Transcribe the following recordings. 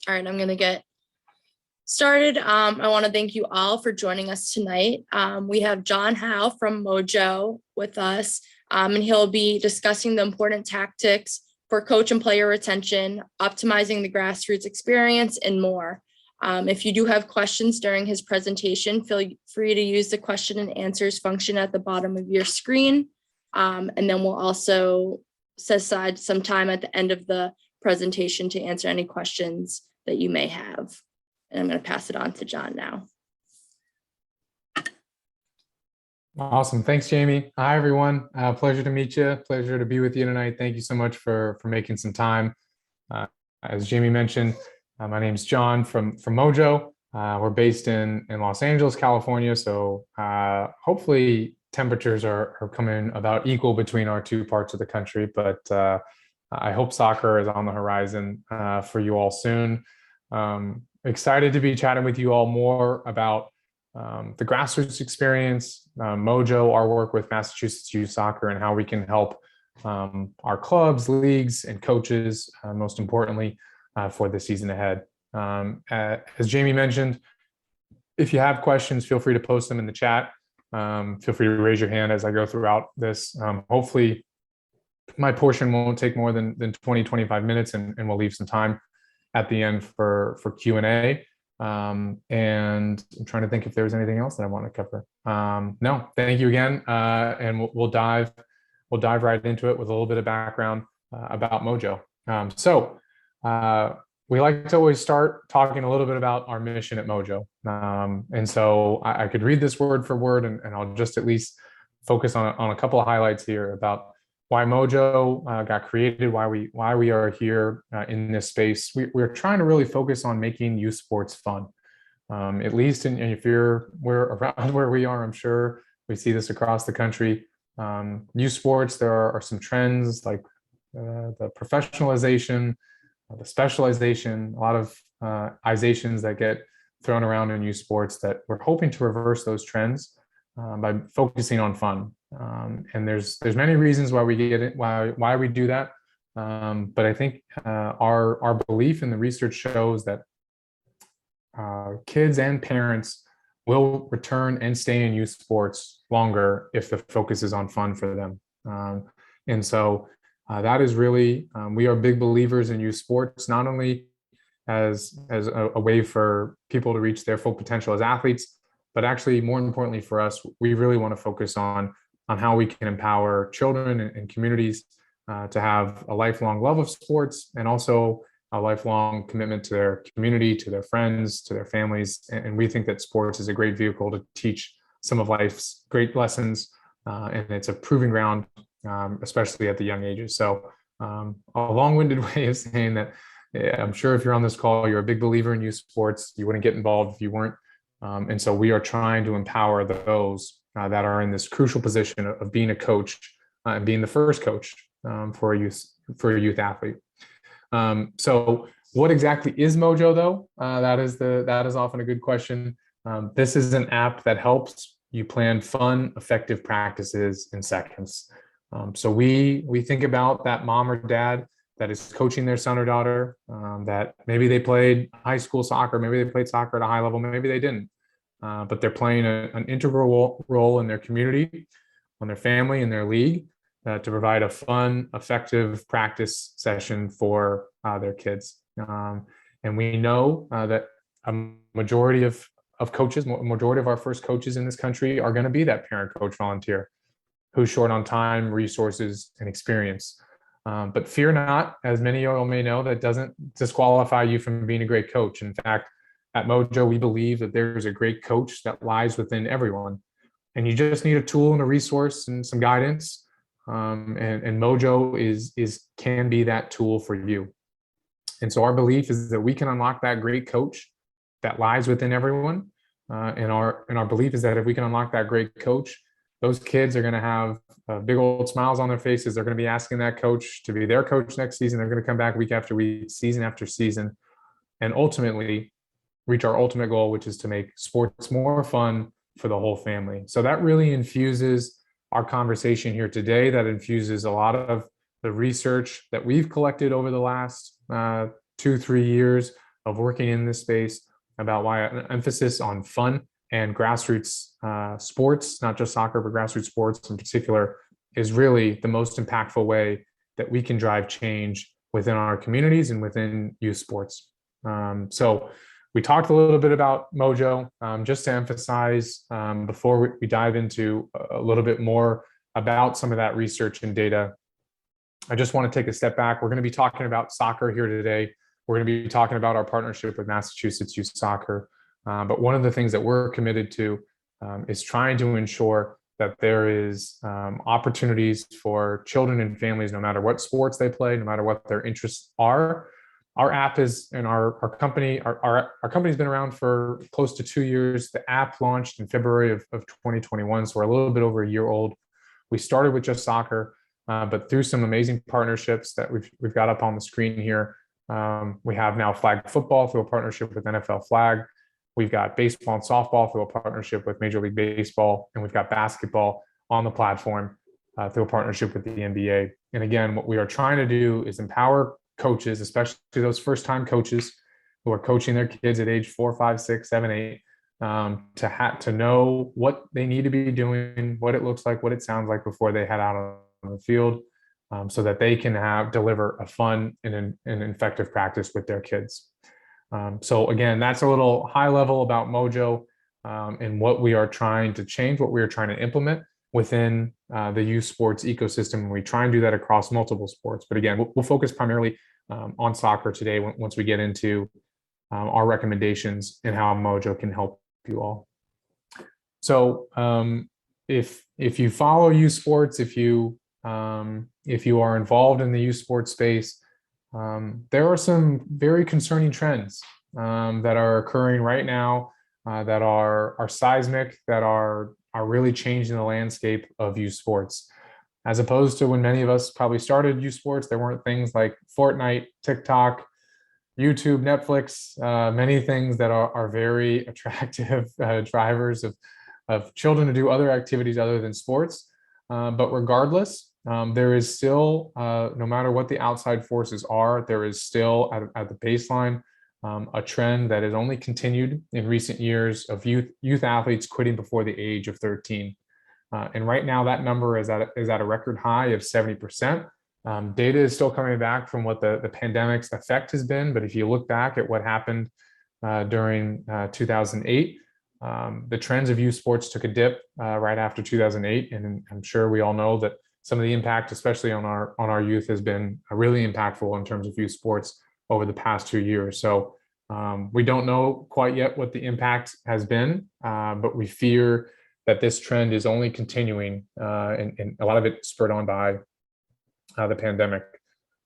All right, I'm going to get started. I want to thank you all for joining us tonight. We have John Howe from Mojo with us, and he'll be discussing the important tactics for coach and player retention, optimizing the grassroots experience, and more. If you do have questions during his presentation, feel free to use the question and answers function at the bottom of your screen. And then we'll also set aside some time at the end of the presentation to answer any questions that you may have. And I'm going to pass it on to John now. Awesome. Thanks, Jamie. Hi, everyone. Pleasure to meet you. Pleasure to be with you tonight. Thank you so much for making some time. As Jamie mentioned, my name's John from Mojo. We're based in Los Angeles, California. So hopefully temperatures are coming about equal between our two parts of the country. But I hope soccer is on the horizon for you all soon. Excited to be chatting with you all more about the grassroots experience, Mojo, our work with Massachusetts Youth Soccer, and how we can help our clubs, leagues, and coaches, most importantly, for the season ahead. As Jamie mentioned, if you have questions, feel free to post them in the chat. Feel free to raise your hand as I go throughout this. Hopefully, my portion won't take more than 20, 25 minutes, and we'll leave some time at the end for Q&A. And I'm trying to think if there's anything else that I want to cover. No, thank you again. And we'll dive right into it with a little bit of background about Mojo. We like to always start talking a little bit about our mission at Mojo. And so I could read this word for word, and I'll just at least focus on a couple of highlights here about why Mojo got created, why we are here in this space. We're trying to really focus on making youth sports fun. At least if we're around where we are, I'm sure we see this across the country. Youth sports, there are some trends like the professionalization, the specialization, a lot of izations that get thrown around in youth sports that we're hoping to reverse those trends by focusing on fun. And there's many reasons why we get it, why we do that. But I think our belief in the research shows that kids and parents will return and stay in youth sports longer if the focus is on fun for them. And so that is really, we are big believers in youth sports, not only as a way for people to reach their full potential as athletes, but actually more importantly for us, we really want to focus on how we can empower children and communities to have a lifelong love of sports, and also a lifelong commitment to their community, to their friends, to their families. And we think that sports is a great vehicle to teach some of life's great lessons. And it's a proving ground, especially at the young ages. So a long-winded way of saying that I'm sure if you're on this call, you're a big believer in youth sports. You wouldn't get involved if you weren't. And so we are trying to empower those that are in this crucial position of being a coach and being the first coach for a youth athlete. So what exactly is Mojo, though? That is often a good question. This is an app that helps you plan fun, effective practices in seconds. So we think about that mom or dad that is coaching their son or daughter, that maybe they played high school soccer, maybe they played soccer at a high level, maybe they didn't. But they're playing an integral role in their community, on their family, and their league to provide a fun, effective practice session for their kids. And we know that a majority of coaches, majority of our first coaches in this country are going to be that parent coach volunteer who's short on time, resources, and experience. But fear not, as many of you may know, that doesn't disqualify you from being a great coach. In fact, at Mojo, we believe that there's a great coach that lies within everyone. And you just need a tool and a resource and some guidance. And Mojo can be that tool for you. And so our belief is that we can unlock that great coach that lies within everyone. And our belief is that if we can unlock that great coach, those kids are going to have big old smiles on their faces. They're going to be asking that coach to be their coach next season. They're going to come back week after week, season after season, and ultimately reach our ultimate goal, which is to make sports more fun for the whole family. So that really infuses our conversation here today. That infuses a lot of the research that we've collected over the last 2-3 years of working in this space, about why an emphasis on fun and grassroots sports, not just soccer, but grassroots sports in particular, is really the most impactful way that we can drive change within our communities and within youth sports. So we talked a little bit about Mojo, just to emphasize before we dive into a little bit more about some of that research and data. I just want to take a step back. We're going to be talking about soccer here today. We're going to be talking about our partnership with Massachusetts Youth Soccer. But one of the things that we're committed to is trying to ensure that there is opportunities for children and families, no matter what sports they play, no matter what their interests are. Our app is, and our company's been around for close to 2 years. The app launched in February of 2021, so we're a little bit over a year old. We started with just soccer, but through some amazing partnerships that we've got up on the screen here, we have now flag football through a partnership with NFL Flag. We've got baseball and softball through a partnership with Major League Baseball, and we've got basketball on the platform through a partnership with the NBA. And again, what we are trying to do is empower coaches, especially those first-time coaches who are coaching their kids at age 4, 5, 6, 7, 8, to know what they need to be doing, what it looks like, what it sounds like before they head out on the field, so that they can deliver a fun and an effective practice with their kids. So again, that's a little high level about Mojo and what we are trying to change, what we are trying to implement within the youth sports ecosystem. We try and do that across multiple sports. But again, we'll focus primarily on soccer today once we get into our recommendations and how Mojo can help you all. So if you follow youth sports, if you are involved in the youth sports space, there are some very concerning trends that are occurring right now that are seismic, that are really changing the landscape of youth sports. As opposed to when many of us probably started youth sports, there weren't things like Fortnite, TikTok, YouTube, Netflix, many things that are very attractive drivers of children to do other activities other than sports. But regardless, there is still, no matter what the outside forces are, there is still at the baseline a trend that has only continued in recent years of youth athletes quitting before the age of 13. And right now that number is at a record high of 70%. Data is still coming back from what the pandemic's effect has been, but if you look back at what happened during 2008, the trends of youth sports took a dip right after 2008, and I'm sure we all know that some of the impact, especially on our youth, has been really impactful in terms of youth sports over the past 2 years. So we don't know quite yet what the impact has been, but we fear that this trend is only continuing, and a lot of it spurred on by the pandemic.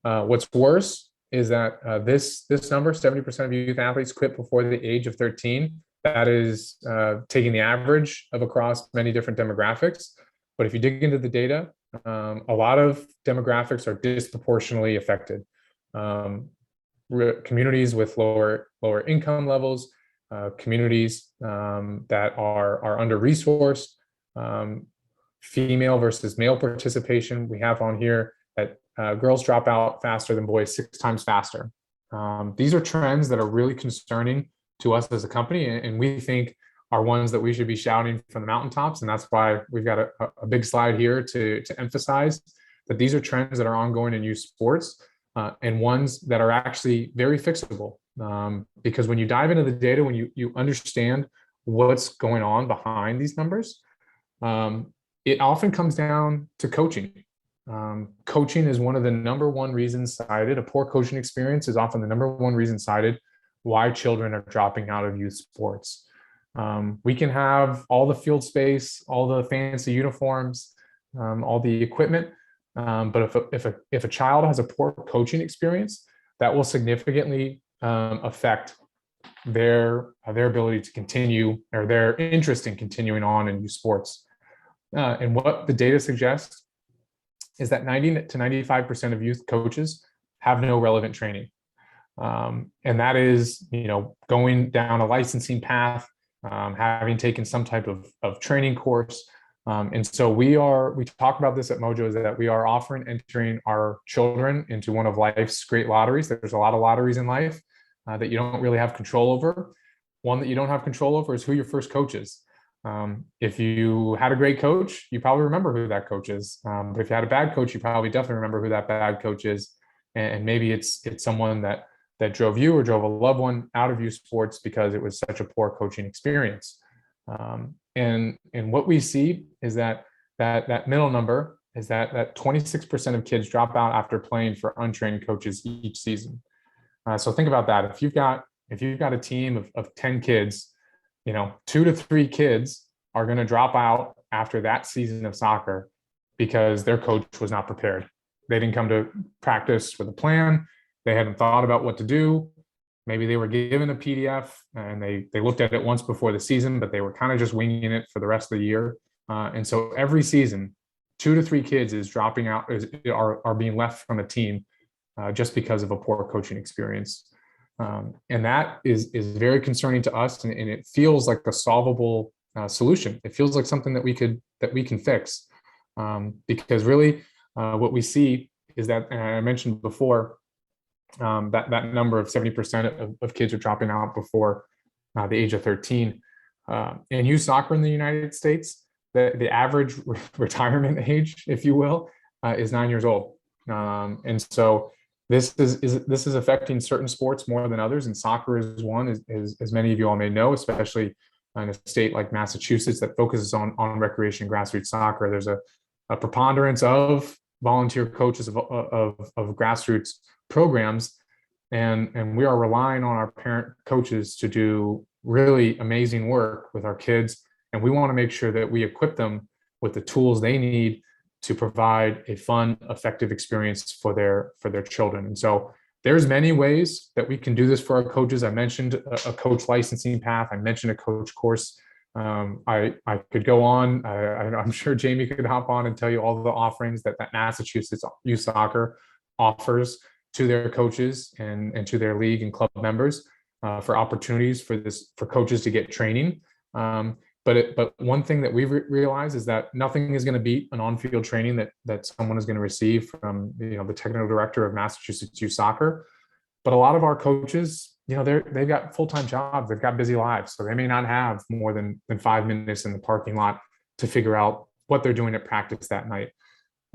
What's worse is that this number, 70% of youth athletes quit before the age of 13. That is taking the average of across many different demographics. But if you dig into the data, a lot of demographics are disproportionately affected. Communities with lower income levels, communities that are under-resourced, female versus male participation. We have on here that girls drop out faster than boys 6 times faster. These are trends that are really concerning to us as a company, and we think are ones that we should be shouting from the mountaintops. And that's why we've got a big slide here to emphasize that these are trends that are ongoing in youth sports, and ones that are actually very fixable. Because when you dive into the data, when you understand what's going on behind these numbers, it often comes down to coaching. Coaching is one of the number one reasons cited. A poor coaching experience is often the number one reason cited why children are dropping out of youth sports. We can have all the field space, all the fancy uniforms, all the equipment, but if a child has a poor coaching experience, that will significantly affect their ability to continue, or their interest in continuing on in youth sports. And what the data suggests is that 90 to 95% of youth coaches have no relevant training. And that is, going down a licensing path, having taken some type of training course. And so we talk about this at Mojo, is that we are entering our children into one of life's great lotteries. There's a lot of lotteries in life. that you don't really have control over. One that you don't have control over is who your first coach is. If you had a great coach, you probably remember who that coach is. But if you had a bad coach, you probably definitely remember who that bad coach is. And maybe it's someone that drove you or drove a loved one out of youth sports because it was such a poor coaching experience. And what we see is that middle number is that 26% of kids drop out after playing for untrained coaches each season. So think about that. If you've got a team of 10 kids, 2 to 3 kids are going to drop out after that season of soccer because their coach was not prepared. They didn't come to practice with a plan. They hadn't thought about what to do. Maybe they were given a PDF and they looked at it once before the season, but they were kind of just winging it for the rest of the year. And so every season, 2 to 3 kids is dropping out, are being left from a team just because of a poor coaching experience. And that is very concerning to us, and it feels like a solvable solution. It feels like something that we can fix, because really what we see is that, and I mentioned before, that number of 70% of kids are dropping out before the age of 13. In youth soccer in the United States, the average retirement age, if you will, is 9 years old, and so this is affecting certain sports more than others, and soccer is one, as many of you all may know, especially in a state like Massachusetts that focuses on recreation grassroots soccer. There's a preponderance of volunteer coaches of grassroots programs, and we are relying on our parent coaches to do really amazing work with our kids, and we want to make sure that we equip them with the tools they need to provide a fun, effective experience for their children. And so there's many ways that we can do this for our coaches. I mentioned a coach licensing path. I mentioned a coach course. I could go on. I'm sure Jamie could hop on and tell you all the offerings that Massachusetts Youth Soccer offers to their coaches and to their league and club members for opportunities for coaches to get training. But one thing that we've realized is that nothing is going to beat an on-field training that someone is going to receive from the technical director of Massachusetts Youth Soccer. But a lot of our coaches, they've got full-time jobs, they've got busy lives, so they may not have more than 5 minutes in the parking lot to figure out what they're doing at practice that night.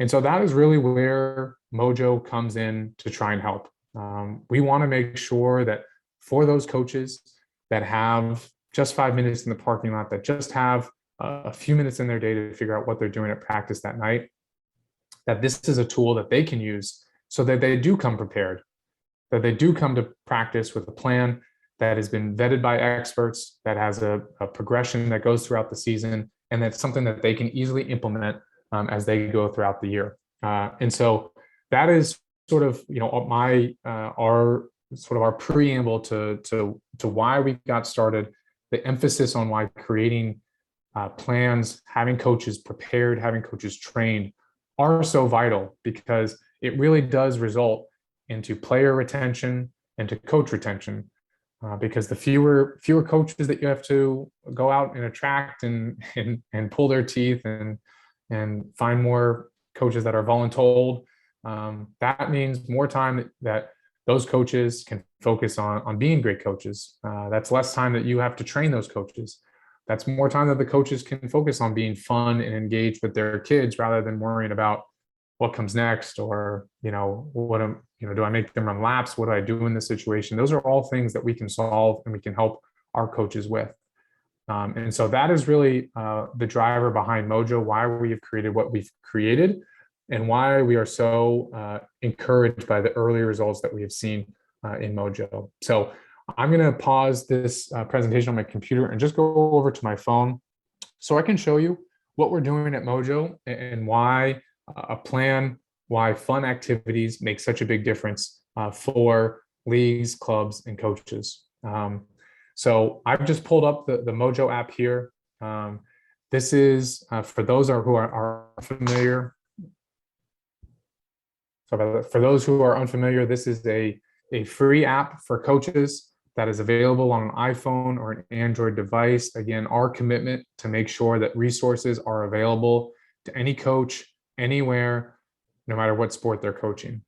And so that is really where Mojo comes in to try and help. We want to make sure that for those coaches that have just 5 minutes in the parking lot, that just have a few minutes in their day to figure out what they're doing at practice that night, that this is a tool that they can use so that they do come prepared, that they do come to practice with a plan that has been vetted by experts, that has a progression that goes throughout the season, and that's something that they can easily implement as they go throughout the year. And so that is sort of our preamble to why we got started. The emphasis on why creating plans, having coaches prepared, having coaches trained are so vital, because it really does result into player retention and to coach retention. Because the fewer coaches that you have to go out and attract and pull their teeth and find more coaches that are voluntold, that means more time that those coaches can focus on being great coaches. That's less time that you have to train those coaches. That's more time that the coaches can focus on being fun and engaged with their kids, rather than worrying about what comes next, or do I make them run laps? What do I do in this situation? Those are all things that we can solve and we can help our coaches with. And so that is really the driver behind Mojo, why we have created what we've created, and why we are so encouraged by the early results that we have seen in Mojo. So I'm going to pause this presentation on my computer and just go over to my phone so I can show you what we're doing at Mojo and why a plan, why fun activities make such a big difference for leagues, clubs, and coaches. So I've just pulled up the Mojo app here. This is for those who are familiar. So for those who are unfamiliar, this is a free app for coaches that is available on an iPhone or an Android device. Again, our commitment to make sure that resources are available to any coach, anywhere, no matter what sport they're coaching.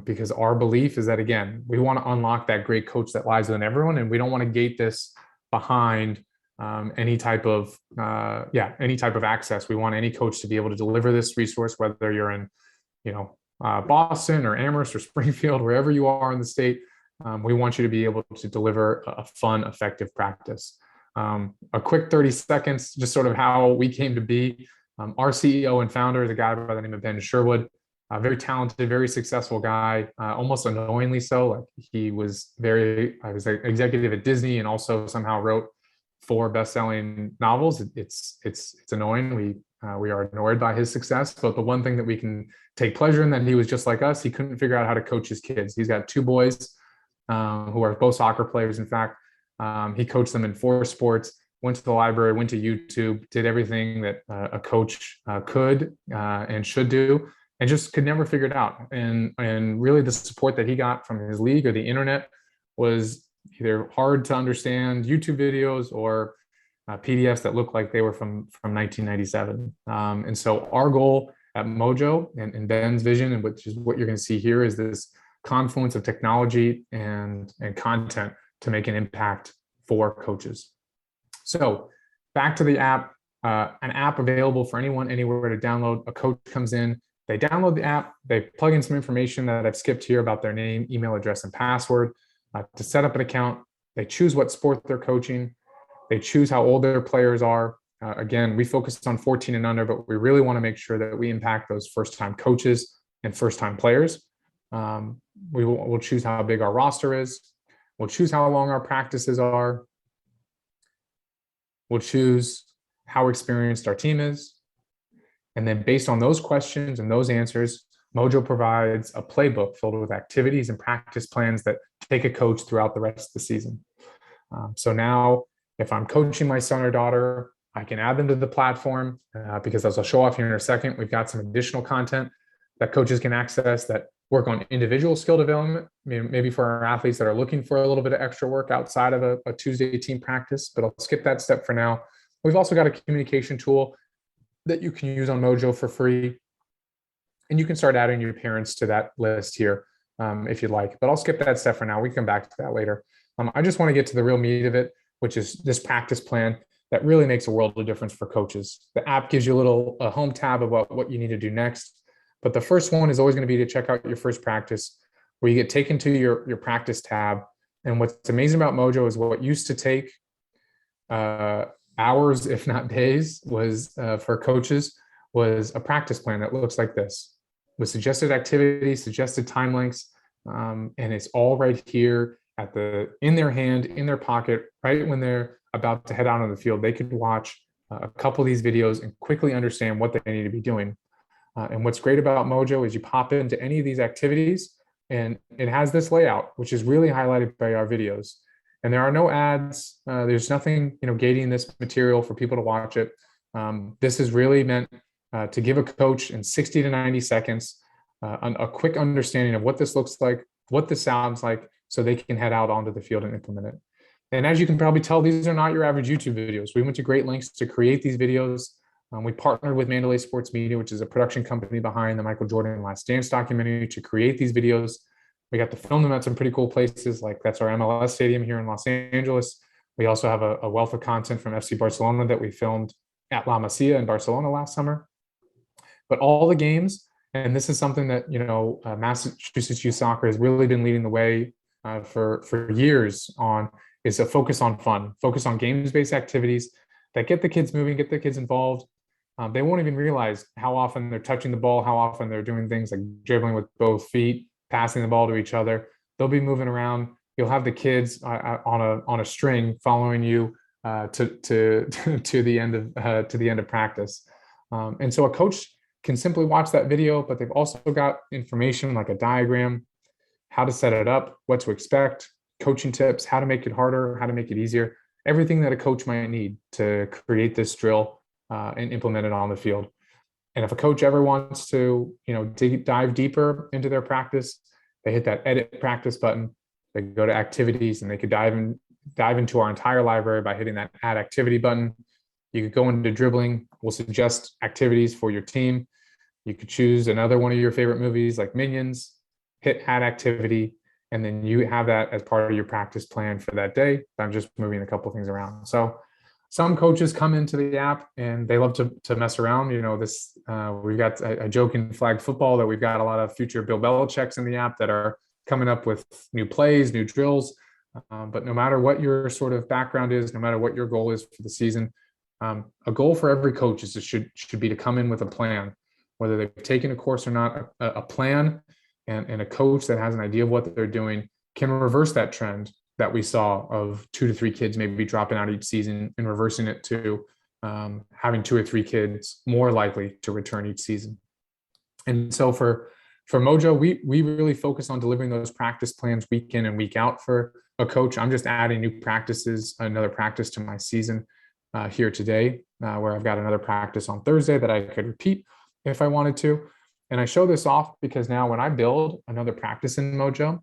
because our belief is that, again, we want to unlock that great coach that lies within everyone, and we don't want to gate this behind any type of access. We want any coach to be able to deliver this resource, whether you're in, Boston or Amherst or Springfield, wherever you are in the state. We want you to be able to deliver a fun, effective practice. A quick 30 seconds, just sort of how we came to be. Our CEO and founder is a guy by the name of Ben Sherwood, a very talented, very successful guy, almost annoyingly so. Like he was an executive at Disney and also somehow wrote 4 best-selling novels. It's annoying. We are annoyed by his success, but the one thing that we can take pleasure in, that he was just like us. He couldn't figure out how to coach his kids. He's got 2 boys who are both soccer players. In fact, he coached them in 4 sports, went to the library, went to YouTube, did everything that a coach could and should do, and just could never figure it out. And really the support that he got from his league or the internet was either hard to understand YouTube videos or PDFs that looked like they were from 1997. And so our goal at Mojo and Ben's vision, and which is what you're going to see here, is this confluence of technology and content to make an impact for coaches. So back to the app, an app available for anyone, anywhere to download. A coach comes in, they download the app, they plug in some information that I've skipped here about their name, email address, and password to set up an account. They choose what sport they're coaching. They choose how old their players are. Again, we focus on 14 and under, but we really want to make sure that we impact those first-time coaches and first-time players. We'll choose how big our roster is. We'll choose how long our practices are. We'll choose how experienced our team is. And then based on those questions and those answers, Mojo provides a playbook filled with activities and practice plans that take a coach throughout the rest of the season. So now, if I'm coaching my son or daughter, I can add them to the platform because, as I'll show off here in a second, we've got some additional content that coaches can access that work on individual skill development, maybe for our athletes that are looking for a little bit of extra work outside of a Tuesday team practice, but I'll skip that step for now. We've also got a communication tool that you can use on Mojo for free, and you can start adding your parents to that list here if you'd like, but I'll skip that step for now. We can come back to that later. I just want to get to the real meat of it, which is this practice plan that really makes a world of difference for coaches. The app gives you a home tab about what you need to do next. But the first one is always going to be to check out your first practice, where you get taken to your practice tab. And what's amazing about Mojo is what used to take hours, if not days, was for coaches, was a practice plan that looks like this, with suggested activities, suggested time lengths, and it's all right here in their hand, in their pocket, right when they're about to head out on the field. They could watch a couple of these videos and quickly understand what they need to be doing. And what's great about Mojo is you pop into any of these activities and it has this layout, which is really highlighted by our videos. And there are no ads. There's nothing, gating this material for people to watch it. This is really meant to give a coach in 60 to 90 seconds a quick understanding of what this looks like, what this sounds like, so they can head out onto the field and implement it. And as you can probably tell, these are not your average YouTube videos. We went to great lengths to create these videos. We partnered with Mandalay Sports Media, which is a production company behind the Michael Jordan Last Dance documentary, to create these videos. We got to film them at some pretty cool places, like that's our MLS stadium here in Los Angeles. We also have a wealth of content from FC Barcelona that we filmed at La Masia in Barcelona last summer. But all the games, and this is something that Massachusetts Youth Soccer has really been leading the way for years on, is a focus on fun, focus on games-based activities that get the kids moving, get the kids involved. They won't even realize how often they're touching the ball, how often they're doing things like dribbling with both feet, passing the ball to each other. They'll be moving around. You'll have the kids on a string following you to the end of practice. And so a coach can simply watch that video, but they've also got information like a diagram, how to set it up, what to expect, coaching tips, how to make it harder, how to make it easier, everything that a coach might need to create this drill and implement it on the field. And if a coach ever wants to, dive deeper into their practice, they hit that edit practice button, they go to activities, and they could dive into our entire library by hitting that add activity button. You could go into dribbling. We'll suggest activities for your team. You could choose another one of your favorite movies like Minions. hit add activity, and then you have that as part of your practice plan for that day. I'm just moving a couple things around. So some coaches come into the app and they love to mess around. We've got a joke in flag football that we've got a lot of future Bill Belichick's in the app that are coming up with new plays, new drills. But no matter what your sort of background is, no matter what your goal is for the season, a goal for every coach should be to come in with a plan, whether they've taken a course or not. A plan and a coach that has an idea of what they're doing can reverse that trend that we saw of 2 to 3 kids maybe dropping out each season and reversing it to having 2 or 3 kids more likely to return each season. And so for Mojo, we really focus on delivering those practice plans week in and week out for a coach. I'm just adding new practices, another practice to my season here today, where I've got another practice on Thursday that I could repeat if I wanted to. And I show this off because now when I build another practice in Mojo,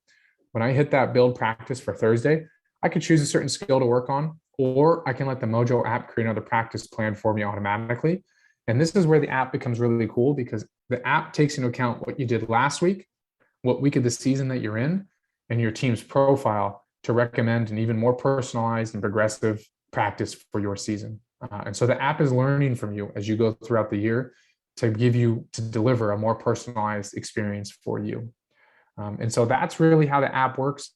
when I hit that build practice for Thursday, I could choose a certain skill to work on, or I can let the Mojo app create another practice plan for me automatically. And this is where the app becomes really cool, because the app takes into account what you did last week, what week of the season that you're in, and your team's profile to recommend an even more personalized and progressive practice for your season. And so the app is learning from you as you go throughout the year to deliver a more personalized experience for you. And so that's really how the app works.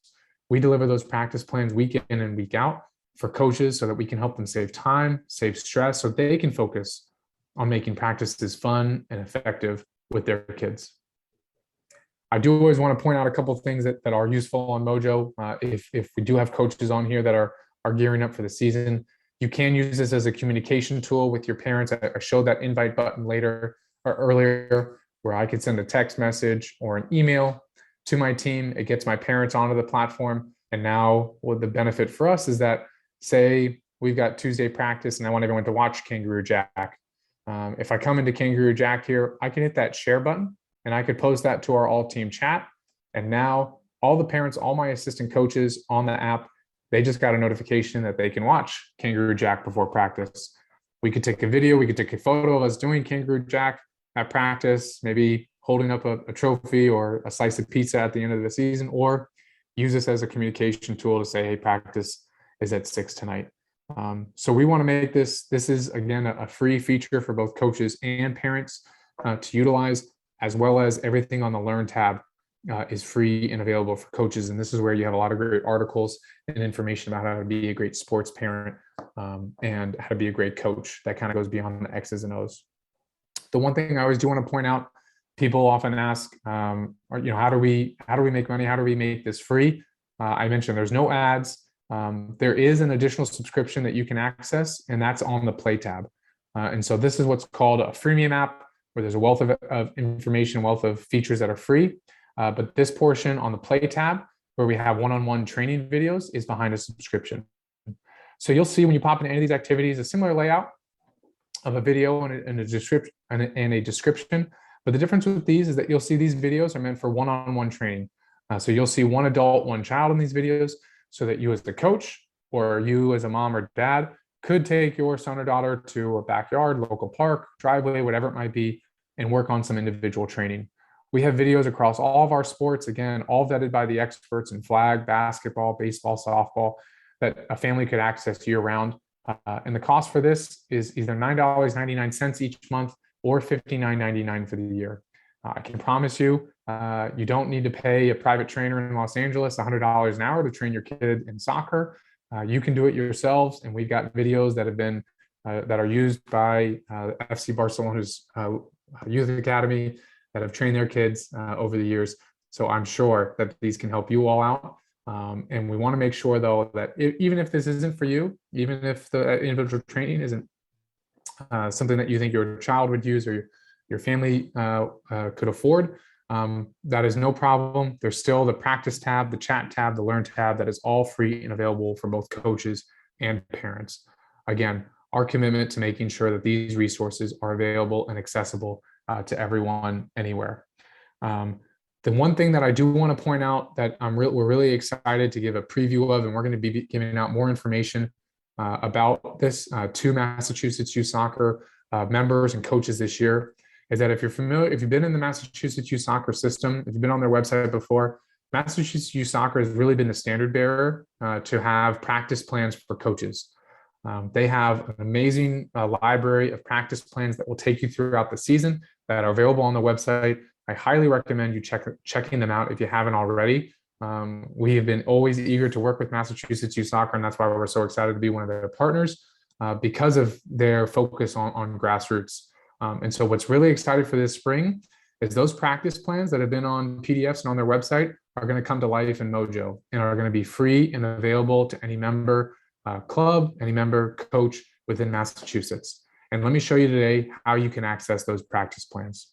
We deliver those practice plans week in and week out for coaches so that we can help them save time, save stress, so they can focus on making practices fun and effective with their kids. I do always want to point out a couple of things that are useful on Mojo. If we do have coaches on here that are gearing up for the season, you can use this as a communication tool with your parents. I showed that invite button earlier, where I could send a text message or an email to my team. It gets my parents onto the platform. And now what the benefit for us is that, say we've got Tuesday practice and I want everyone to watch Kangaroo Jack. If I come into Kangaroo Jack here, I can hit that share button and I could post that to our all team chat. And now all the parents, all my assistant coaches on the app, they just got a notification that they can watch Kangaroo Jack before practice. We could take a video, we could take a photo of us doing Kangaroo Jack at practice, maybe holding up a trophy or a slice of pizza at the end of the season, or use this as a communication tool to say, hey, practice is at 6 tonight. So we want to make this is, again, a free feature for both coaches and parents to utilize, as well as everything on the Learn tab is free and available for coaches. And this is where you have a lot of great articles and information about how to be a great sports parent and how to be a great coach. That kind of goes beyond the X's and O's. The one thing I always do want to point out, people often ask, how do we make money? How do we make this free? I mentioned there's no ads. There is an additional subscription that you can access, and that's on the Play tab. And so this is what's called a freemium app, where there's a wealth of information, wealth of features that are free. But this portion on the Play tab, where we have one-on-one training videos, is behind a subscription. So you'll see when you pop into any of these activities, a similar layout of a video and a description. But the difference with these is that you'll see these videos are meant for one-on-one training. So you'll see one adult, one child in these videos, so that you as the coach or you as a mom or dad could take your son or daughter to a backyard, local park, driveway, whatever it might be, and work on some individual training. We have videos across all of our sports, again, all vetted by the experts in flag, basketball, baseball, softball, that a family could access year round. And the cost for this is either $9.99 each month or $59.99 for the year. I can promise you, you don't need to pay a private trainer in Los Angeles $100 an hour to train your kid in soccer. You can do it yourselves, and we've got videos that have been that are used by FC Barcelona's youth academy that have trained their kids over the years. So I'm sure that these can help you all out. And we want to make sure, though, that even if this isn't for you, even if the individual training isn't something that you think your child would use or your family could afford, that is no problem. There's still the practice tab, the chat tab, the learn tab that is all free and available for both coaches and parents. Again, our commitment to making sure that these resources are available and accessible to everyone anywhere. The one thing that I do want to point out that we're really excited to give a preview of, and we're going to be giving out more information about this to Massachusetts Youth Soccer members and coaches this year, is that if you're familiar, if you've been in the Massachusetts Youth Soccer system, if you've been on their website before, Massachusetts Youth Soccer has really been the standard bearer to have practice plans for coaches. They have an amazing library of practice plans that will take you throughout the season that are available on the website. I highly recommend you checking them out if you haven't already. We have been always eager to work with Massachusetts Youth Soccer, and that's why we're so excited to be one of their partners because of their focus on grassroots. And so what's really exciting for this spring is those practice plans that have been on PDFs and on their website are going to come to life in Mojo and are going to be free and available to any member club, any member coach within Massachusetts. And let me show you today how you can access those practice plans.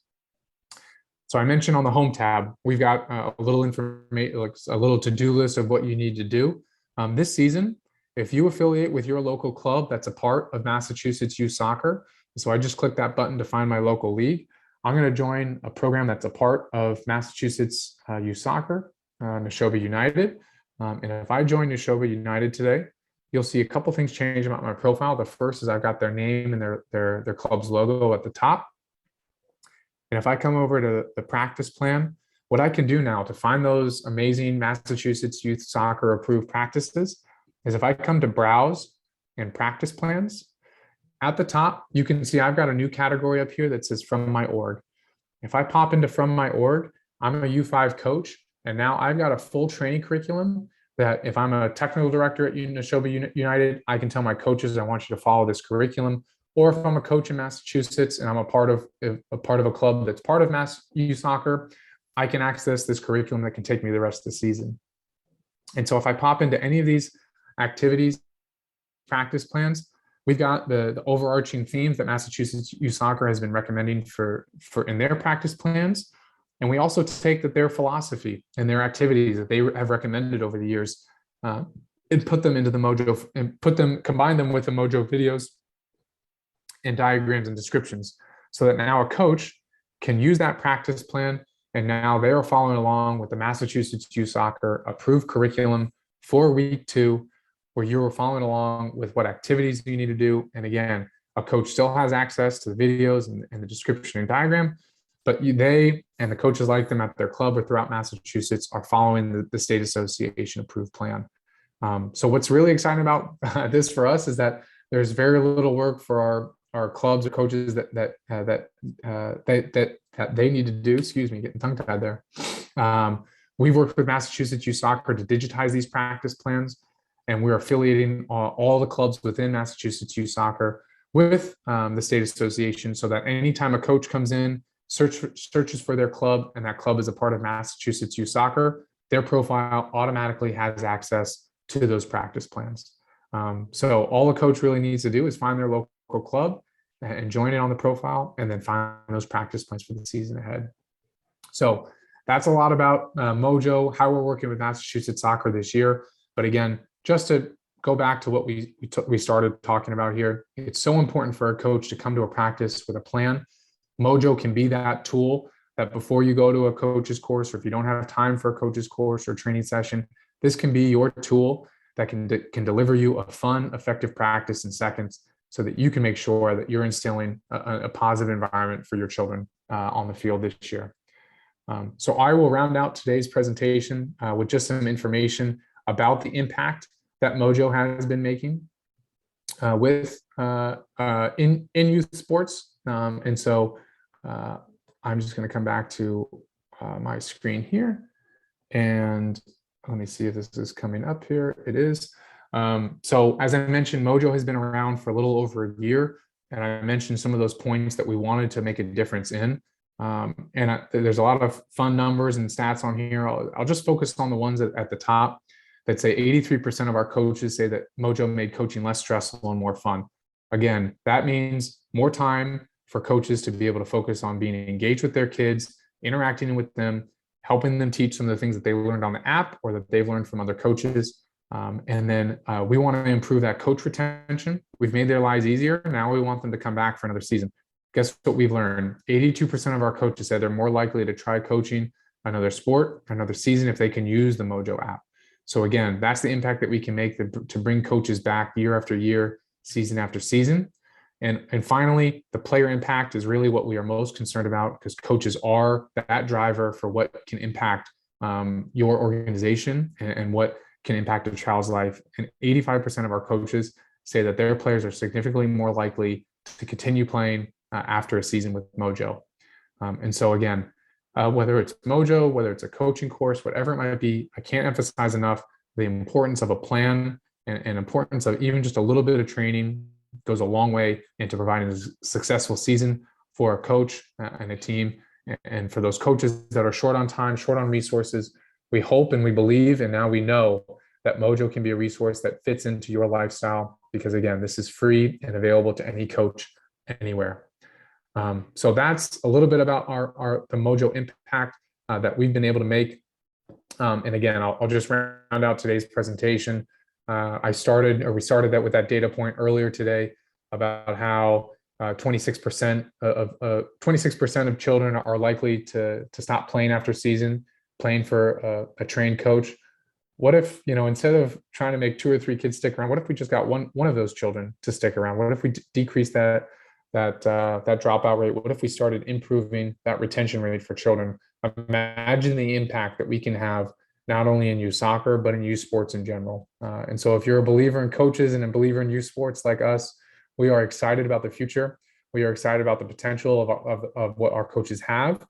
So I mentioned on the home tab, we've got a little information, like a little to-do list of what you need to do. This season, if you affiliate with your local club that's a part of Massachusetts Youth Soccer, so I just click that button to find my local league. I'm going to join a program that's a part of Massachusetts Youth Soccer, Neshoba United. And if I join Neshoba United today, you'll see a couple things change about my profile. The first is I've got their name and their club's logo at the top. And if I come over to the practice plan, what I can do now to find those amazing Massachusetts Youth Soccer approved practices is if I come to browse and practice plans, at the top, you can see I've got a new category up here that says from my org. If I pop into from my org, I'm a U5 coach, and now I've got a full training curriculum that if I'm a technical director at Neshoba United, I can tell my coaches, I want you to follow this curriculum. Or if I'm a coach in Massachusetts and I'm a part of a club that's part of Mass Youth Soccer, I can access this curriculum that can take me the rest of the season. And so if I pop into any of these activities, practice plans, we've got the overarching themes that Massachusetts Youth Soccer has been recommending for in their practice plans. And we also take their philosophy and their activities that they have recommended over the years and put them into the Mojo and combine them with the Mojo videos and diagrams and descriptions so that now a coach can use that practice plan and now they are following along with the Massachusetts Youth Soccer approved curriculum for week 2, where you're following along with what activities you need to do. And again, a coach still has access to the videos and the description and diagram, but they and the coaches like them at their club or throughout Massachusetts are following the state association approved plan. So what's really exciting about this for us is that there's very little work for our clubs or coaches that they need to do. Excuse me, getting tongue tied there. We've worked with Massachusetts Youth Soccer to digitize these practice plans, and we're affiliating all the clubs within Massachusetts Youth Soccer with the state association, so that anytime a coach comes in, searches for their club, and that club is a part of Massachusetts Youth Soccer, their profile automatically has access to those practice plans. So all a coach really needs to do is find their local club and join it on the profile, and then find those practice plans for the season ahead. So that's a lot about Mojo, how we're working with Massachusetts Soccer this year. But again, just to go back to what we started talking about here, it's so important for a coach to come to a practice with a plan. Mojo can be that tool that before you go to a coach's course, or if you don't have time for a coach's course or training session, this can be your tool that can deliver you a fun, effective practice in seconds, so that you can make sure that you're instilling a positive environment for your children on the field this year. So I will round out today's presentation with just some information about the impact that Mojo has been making with in youth sports. And so I'm just going to come back to my screen here, and let me see if this is coming up here. It is. So as I mentioned, Mojo has been around for a little over a year, and I mentioned some of those points that we wanted to make a difference in. There's a lot of fun numbers and stats on here. I'll just focus on the ones at the top that say 83% of our coaches say that Mojo made coaching less stressful and more fun. Again, that means more time for coaches to be able to focus on being engaged with their kids, interacting with them, helping them teach some of the things that they learned on the app or that they've learned from other coaches. And then we want to improve that coach retention. We've made their lives easier. Now we want them to come back for another season. Guess what we've learned? 82% of our coaches said they're more likely to try coaching another sport, another season, if they can use the Mojo app. So again, that's the impact that we can make to bring coaches back year after year, season after season. And finally, the player impact is really what we are most concerned about, because coaches are that driver for what can impact your organization and what can impact a child's life. And 85% of our coaches say that their players are significantly more likely to continue playing after a season with Mojo. And so again, whether it's Mojo, whether it's a coaching course, whatever it might be, I can't emphasize enough the importance of a plan and importance of even just a little bit of training goes a long way into providing a successful season for a coach and a team. And for those coaches that are short on time, short on resources, we hope and we believe, and now we know that Mojo can be a resource that fits into your lifestyle, because again, this is free and available to any coach anywhere. So that's a little bit about the Mojo impact that we've been able to make. And again, I'll just round out today's presentation. We started that with that data point earlier today about how 26% of children are likely to stop playing after season, playing for a trained coach. What if, instead of trying to make 2 or 3 kids stick around, what if we just got one of those children to stick around? What if we decrease that dropout rate? What if we started improving that retention rate for children? Imagine the impact that we can have not only in youth soccer, but in youth sports in general. And so if you're a believer in coaches and a believer in youth sports like us, we are excited about the future. We are excited about the potential of what our coaches have.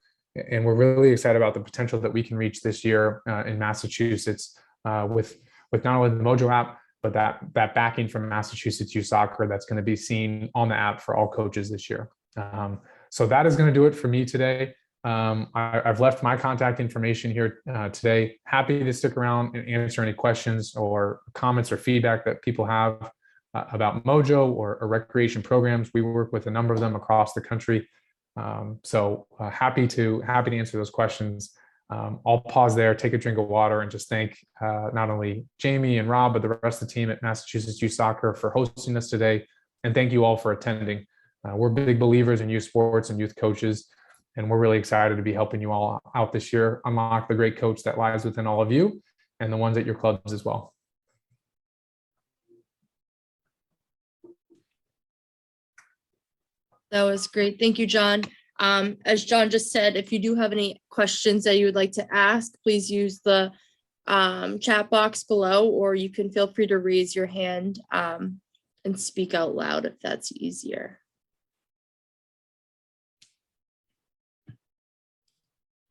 And we're really excited about the potential that we can reach this year in Massachusetts with not only the Mojo app, but that backing from Massachusetts Youth Soccer that's going to be seen on the app for all coaches this year. So that is going to do it for me today. I've left my contact information here today. Happy to stick around and answer any questions or comments or feedback that people have about Mojo or recreation programs. We work with a number of them across the country. So happy to answer those questions. I'll pause there, take a drink of water, and just thank not only Jamie and Rob, but the rest of the team at Massachusetts Youth Soccer for hosting us today. And thank you all for attending. We're big believers in youth sports and youth coaches, and we're really excited to be helping you all out this year, unlock the great coach that lies within all of you and the ones at your clubs as well. That was great. Thank you, John. As John just said, if you do have any questions that you would like to ask, please use the chat box below, or you can feel free to raise your hand and speak out loud if that's easier.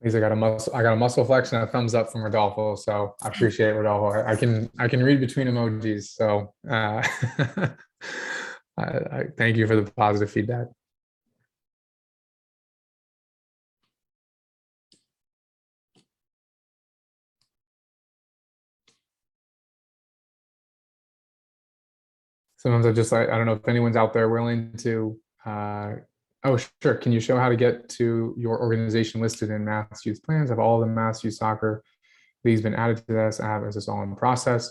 I got a muscle flex and a thumbs up from Rodolfo, so I appreciate it, Rodolfo. I can read between emojis, so I thank you for the positive feedback. Sometimes I don't know if anyone's out there willing to. Oh, sure. Can you show how to get to your organization listed in Mass Youth Plans? Have all the Mass Youth Soccer leagues been added to this? Is this all in process?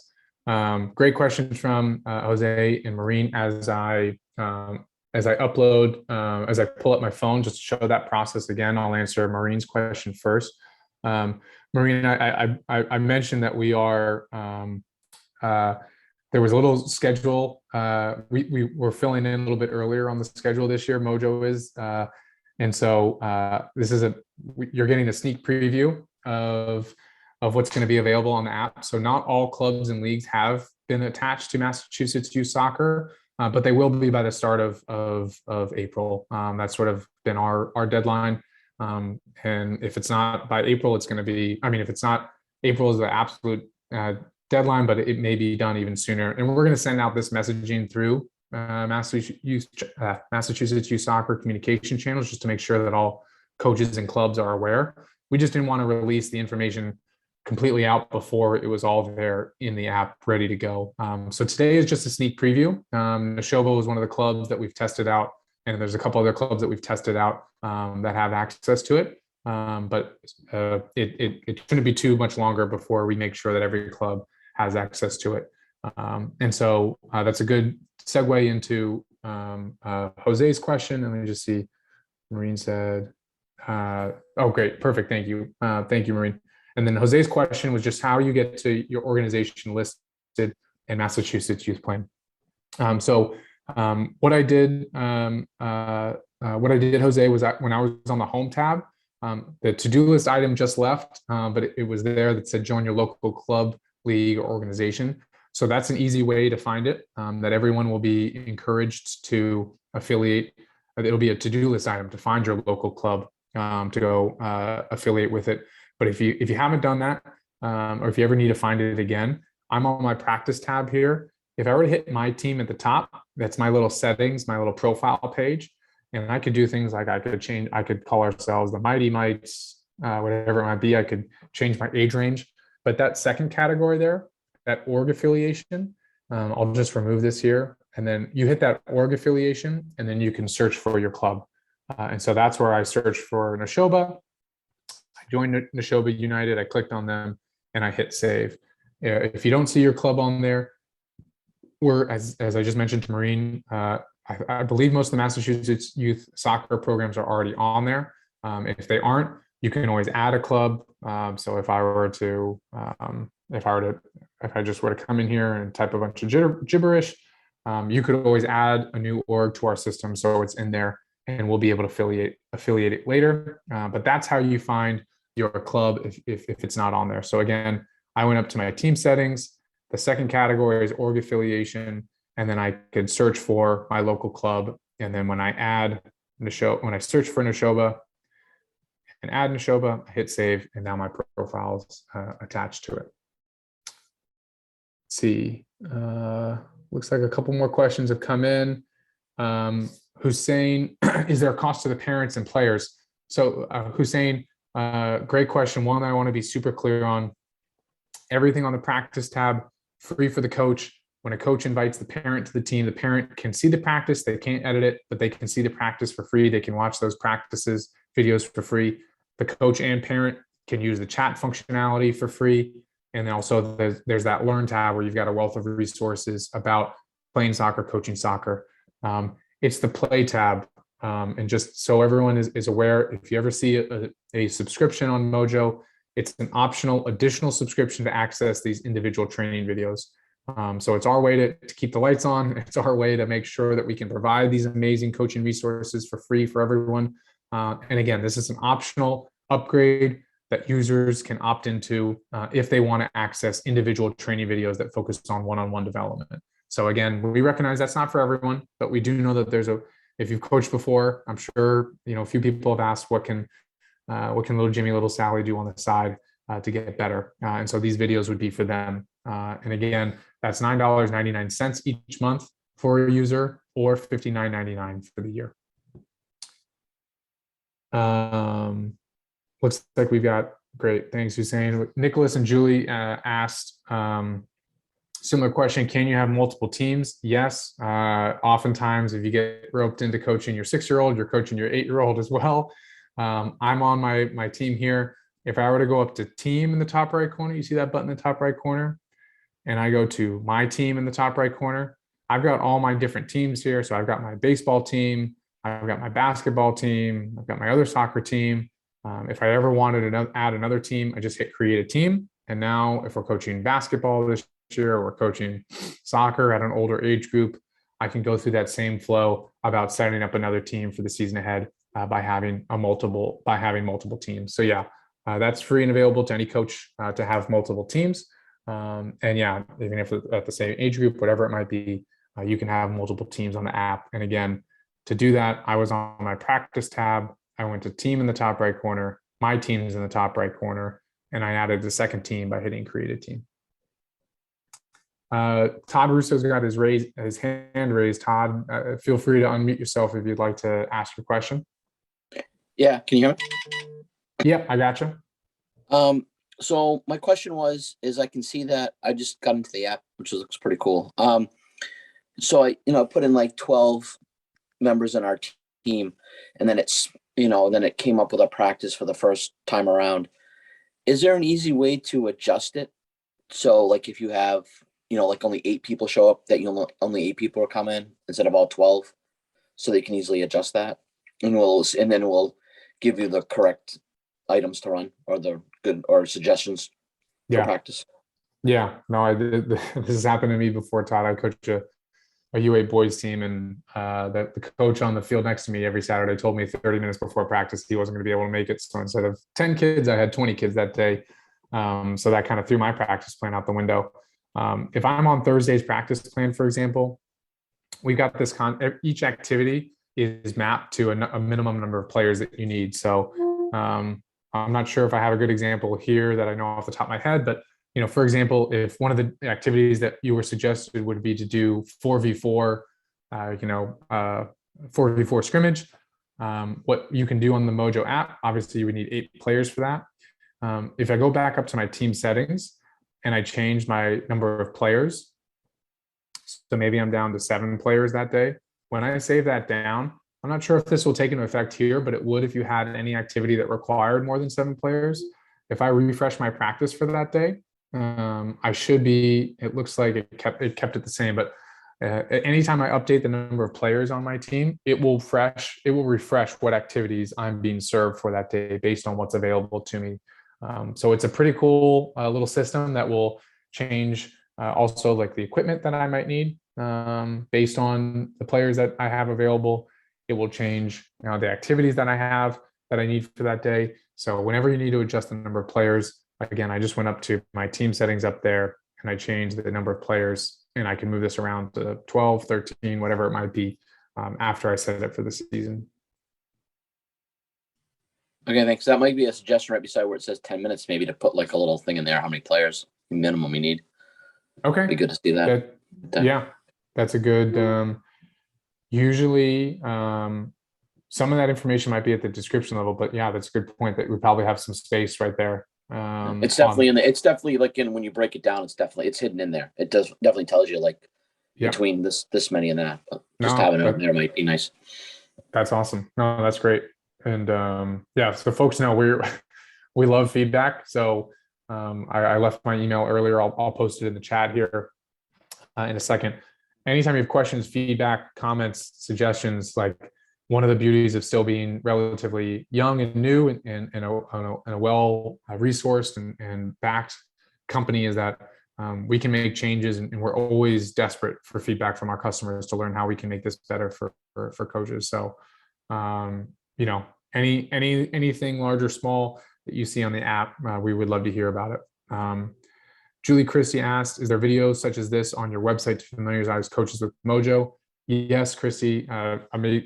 Great questions from Jose and Maureen. As I upload, as I pull up my phone just to show that process again, I'll answer Maureen's question first. Maureen, I mentioned that we are. There was a little schedule. We were filling in a little bit earlier on the schedule this year. Mojo is, and so you're getting a sneak preview of what's going to be available on the app. So not all clubs and leagues have been attached to Massachusetts Youth Soccer, but they will be by the start of April. That's sort of been our deadline. And if it's not by April, it's going to be. I mean, if it's not April is the absolute deadline, but it may be done even sooner. And we're going to send out this messaging through Massachusetts Youth Soccer communication channels just to make sure that all coaches and clubs are aware. We just didn't want to release the information completely out before it was all there in the app ready to go. So today is just a sneak preview. Neshoba is one of the clubs that we've tested out, and there's a couple other clubs that we've tested out that have access to it. But it shouldn't be too much longer before we make sure that every club has access to it. And so that's a good segue into Jose's question. And let me just see, Maureen said, oh, great, perfect, thank you. Thank you, Maureen. And then Jose's question was just how you get to your organization listed in Massachusetts Youth Plan. So What I did, Jose, was when I was on the home tab, the to-do list item just left, but it was there that said join your local club, league, or organization. So that's an easy way to find it, that everyone will be encouraged to affiliate. It'll be a to-do list item to find your local club, to go affiliate with it. But if you haven't done that, or if you ever need to find it again, I'm on my practice tab here. If I were to hit my team at the top, that's my little settings, my little profile page. And I could do things like I could call ourselves the Mighty Mites, whatever it might be. I could change my age range. But that second category there, that org affiliation, I'll just remove this here. And then you hit that org affiliation, and then you can search for your club. And so that's where I searched for Neshoba. I joined Neshoba United. I clicked on them and I hit save. If you don't see your club on there, or as I just mentioned to Maureen, I believe most of the Massachusetts youth soccer programs are already on there. If they aren't, you can always add a club. So if I just were to come in here and type a bunch of gibberish, you could always add a new org to our system, so it's in there, and we'll be able to affiliate it later. But that's how you find your club if it's not on there. So again, I went up to my team settings. The second category is org affiliation, and then I could search for my local club. And then when I search for Neshoba and add Neshoba, I hit save, and now my profile is attached to it. Let's see. Looks like a couple more questions have come in. Hussein, is there a cost to the parents and players? So Hussein, great question. One I want to be super clear on. Everything on the practice tab, free for the coach. When a coach invites the parent to the team, the parent can see the practice. They can't edit it, but they can see the practice for free. They can watch those practices videos for free. The coach and parent can use the chat functionality for free. And then also there's that learn tab where you've got a wealth of resources about playing soccer, coaching soccer. It's the play tab. And just so everyone is aware, if you ever see a subscription on Mojo, it's an optional additional subscription to access these individual training videos. So it's our way to keep the lights on. It's our way to make sure that we can provide these amazing coaching resources for free for everyone. And again, this is an optional upgrade that users can opt into if they want to access individual training videos that focus on one-on-one development. So again, we recognize that's not for everyone, but we do know that if you've coached before, I'm sure, a few people have asked, what can little Jimmy, little Sally do on the side to get better? And so these videos would be for them. And again, that's $9.99 each month for a user, or $59.99 for the year. Looks like we've got, great, thanks Hussein. Nicholas and Julie asked similar question, can you have multiple teams? Yes, oftentimes if you get roped into coaching your 6-year-old, you're coaching your 8-year-old as well. I'm on my team here. If I were to go up to team in the top right corner, you see that button in the top right corner, and I go to my team in the top right corner, I've got all my different teams here. So I've got my baseball team, I've got my basketball team, I've got my other soccer team. If I ever wanted to add another team, I just hit create a team. And now if we're coaching basketball this year, or we're coaching soccer at an older age group, I can go through that same flow about setting up another team for the season ahead by having multiple teams. So yeah, that's free and available to any coach to have multiple teams. And yeah, even if it's at the same age group, whatever it might be, you can have multiple teams on the app. And again, to do that, I was on my practice tab. I went to team in the top right corner, my team is in the top right corner, and I added the second team by hitting create a team. Todd Russo's got his hand raised. Todd, feel free to unmute yourself if you'd like to ask your question. Yeah, can you hear me? Yeah, I gotcha. So my question is I can see that I just got into the app, which looks pretty cool. So I put in like 12 members in our team, and then then it came up with a practice for the first time around. Is there an easy way to adjust it? So like if you have, like only 8 people show up, that only 8 people will come in instead of all 12, so they can easily adjust that, and then we'll give you the correct items to run, or the good or suggestions for practice. Yeah, no, this has happened to me before, Todd. I coached a a UA boys team, and the coach on the field next to me every Saturday told me 30 minutes before practice he wasn't going to be able to make it. So instead of 10 kids, I had 20 kids that day. So that kind of threw my practice plan out the window. If I'm on Thursday's practice plan, for example, we've got this each activity is mapped to a minimum number of players that you need. So I'm not sure if I have a good example here that I know off the top of my head, but for example, if one of the activities that you were suggested would be to do 4v4, 4v4 scrimmage, what you can do on the Mojo app, obviously you would need 8 players for that. If I go back up to my team settings and I change my number of players, so maybe I'm down to 7 players that day. When I save that down, I'm not sure if this will take into effect here, but it would if you had any activity that required more than 7 players. If I refresh my practice for that day, I should be, it looks like it kept it the same, but anytime I update the number of players on my team, it will refresh what activities I'm being served for that day based on what's available to me. So it's a pretty cool little system that will change also like the equipment that I might need based on the players that I have available. It will change the activities that I have that I need for that day. So whenever you need to adjust the number of players, again, I just went up to my team settings up there and I changed the number of players, and I can move this around to 12, 13, whatever it might be after I set it for the season. Okay, thanks. That might be a suggestion right beside where it says 10 minutes, maybe to put like a little thing in there, how many players minimum you need. Okay. Be good to see that. Yeah, that's a good, usually some of that information might be at the description level, but yeah, that's a good point that we probably have some space right there. It's definitely it's definitely like when you break it down, it's hidden in there. It definitely tells you like between this many and that, but just having it there might be nice. That's awesome. No, that's great. And yeah, so folks know we love feedback. So I left my email earlier. I'll post it in the chat here in a second. Anytime you have questions, feedback, comments, suggestions, like one of the beauties of still being relatively young and new and a well resourced and backed company is that we can make changes, and we're always desperate for feedback from our customers to learn how we can make this better for coaches. So anything large or small that you see on the app, we would love to hear about it. Julie Christie asked, is there videos such as this on your website to familiarize coaches with Mojo? Yes, Christy,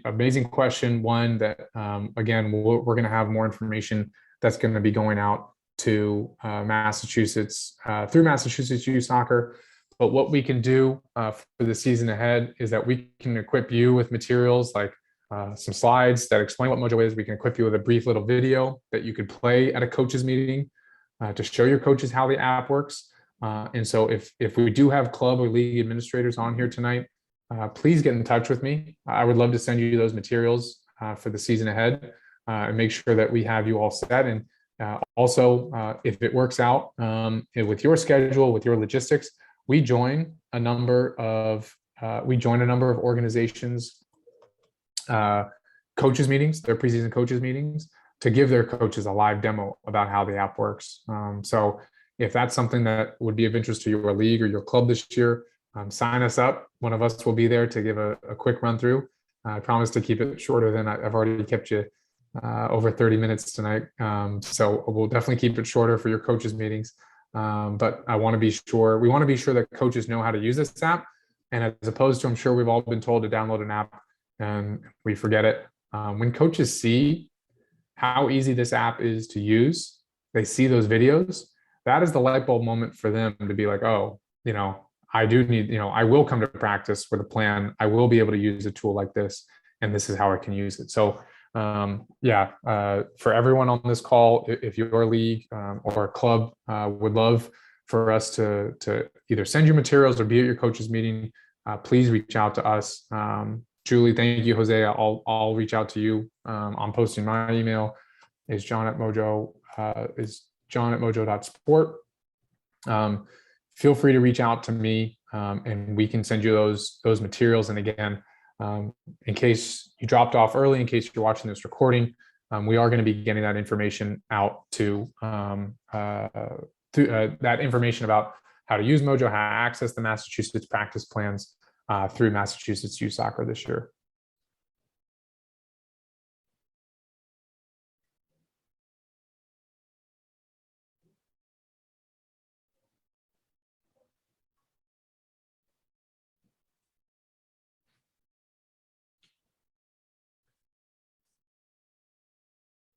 amazing question. One that, again, we're going to have more information that's going to be going out to Massachusetts through Massachusetts Youth Soccer. But what we can do for the season ahead is that we can equip you with materials like some slides that explain what Mojo is. We can equip you with a brief little video that you could play at a coaches meeting to show your coaches how the app works. And so if we do have club or league administrators on here tonight, please get in touch with me. I would love to send you those materials for the season ahead and make sure that we have you all set. And also, if it works out with your schedule, with your logistics, we join a number of organizations, coaches meetings, their preseason coaches meetings, to give their coaches a live demo about how the app works. So if that's something that would be of interest to your league or your club this year, sign us up. One of us will be there to give a quick run through. I promise to keep it shorter than I've already kept you over 30 minutes tonight. So we'll definitely keep it shorter for your coaches meetings. But we want to be sure that coaches know how to use this app. And as opposed to, I'm sure we've all been told to download an app and we forget it. When coaches see how easy this app is to use, they see those videos, that is the light bulb moment for them to be like, oh, I do need, I will come to practice with a plan. I will be able to use a tool like this, and this is how I can use it. So for everyone on this call, if your league or club would love for us to either send you materials or be at your coaches meeting, please reach out to us. Julie, thank you, Jose. I'll reach out to you. I'm posting my email is john@mojo.sport. Feel free to reach out to me and we can send you those materials. And again, in case you dropped off early, in case you're watching this recording, we are going to be getting that information out to that information about how to use Mojo, how to access the Massachusetts practice plans through Massachusetts Youth Soccer this year.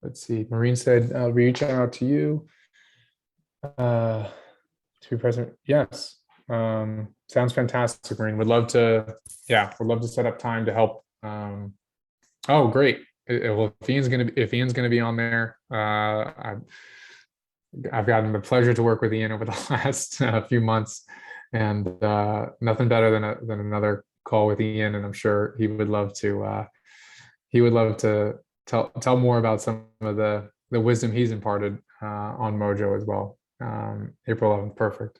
Let's see. Maureen said, reaching out to you to be present. Yes. Sounds fantastic, Maureen. Would love to, would love to set up time to help. Oh, great. Well, if Ian's gonna be on there, I've gotten the pleasure to work with Ian over the last few months, and nothing better than another call with Ian. And I'm sure he would love to tell more about some of the wisdom he's imparted on Mojo as well. April 11th, perfect.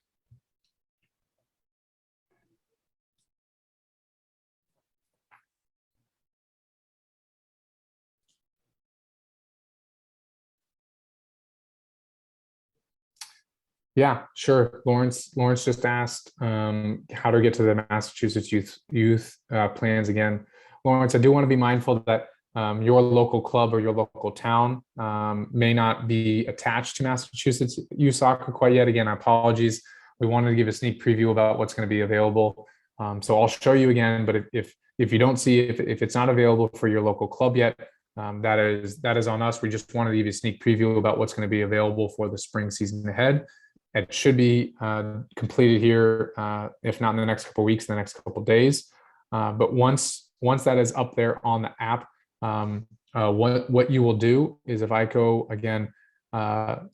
Yeah, sure. Lawrence just asked how to get to the Massachusetts youth plans again. Lawrence, I do want to be mindful that your local club or your local town may not be attached to Massachusetts Youth Soccer quite yet. Again, apologies. We wanted to give a sneak preview about what's going to be available. So I'll show you again, but if you don't see if it's not available for your local club yet, that is on us. We just wanted to give you a sneak preview about what's going to be available for the spring season ahead. It should be completed here, if not in the next couple of weeks, the next couple of days. But once that is up there on the app, what you will do is, if I go again, on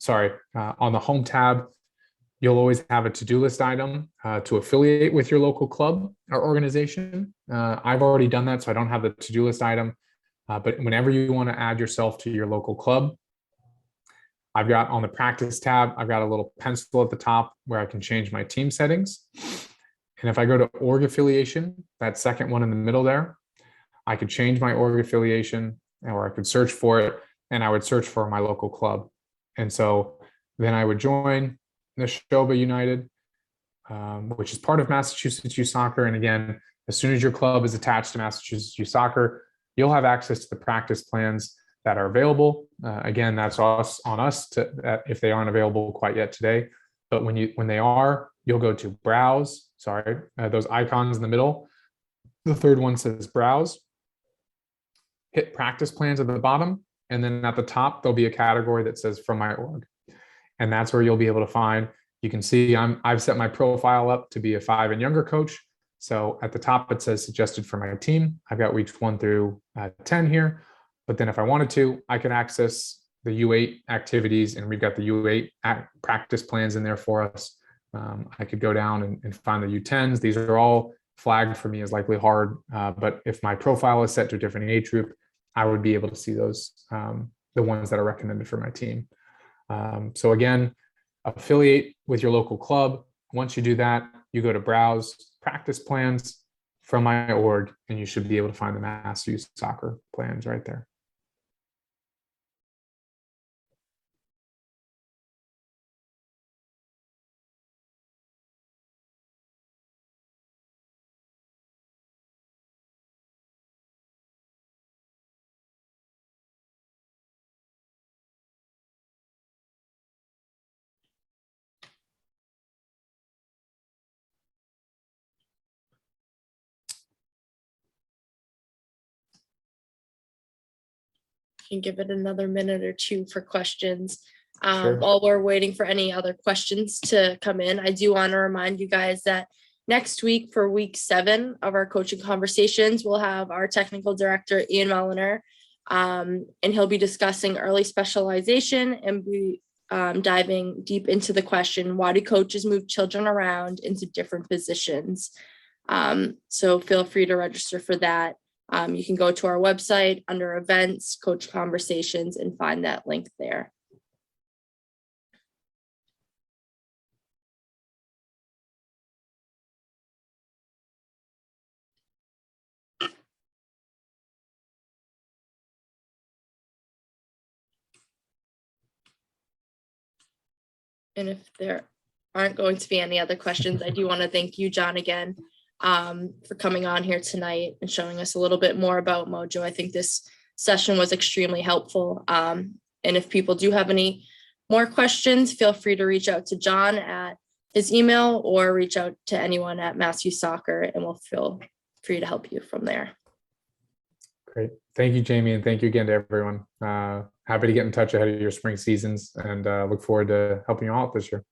the home tab, you'll always have a to-do list item to affiliate with your local club or organization. I've already done that, so I don't have the to-do list item. But whenever you want to add yourself to your local club, I've got on the practice tab, I've got a little pencil at the top where I can change my team settings. And if I go to org affiliation, that second one in the middle there, I could change my org affiliation, or I could search for it, and I would search for my local club. And so then I would join Neshoba United, which is part of Massachusetts Youth Soccer. And again, as soon as your club is attached to Massachusetts Youth Soccer, you'll have access to the practice plans that are available. Again, that's on us to, if they aren't available quite yet today. But when they are, you'll go to browse. Those icons in the middle. The third one says browse. Hit practice plans at the bottom, and then at the top there'll be a category that says from my org, and that's where you'll be able to find. You can see I've set my profile up to be a 5 and younger coach. So at the top it says suggested for my team. I've got weeks 1 through 10 here. But then if I wanted to, I could access the U8 activities, and we've got the U8 practice plans in there for us. I could go down and find the U10s. These are all flagged for me as likely hard. But if my profile is set to a different age group, I would be able to see those, the ones that are recommended for my team. So again, affiliate with your local club. Once you do that, you go to browse practice plans from my org, and you should be able to find the Mass Youth Soccer plans right there. Can give it another minute or two for questions. Sure. While we're waiting for any other questions to come in, I do want to remind you guys that next week, for week 7 of our coaching conversations, we'll have our technical director, Ian Melliner, and he'll be discussing early specialization and be diving deep into the question, why do coaches move children around into different positions? So feel free to register for that. You can go to our website under events, coach conversations, and find that link there. And if there aren't going to be any other questions, I do want to thank you, John, again, for coming on here tonight and showing us a little bit more about Mojo. I think this session was extremely helpful. And if people do have any more questions, feel free to reach out to John at his email or reach out to anyone at Mass Youth Soccer, and we'll feel free to help you from there. Great. Thank you, Jamie. And thank you again to everyone. Happy to get in touch ahead of your spring seasons and look forward to helping you out this year.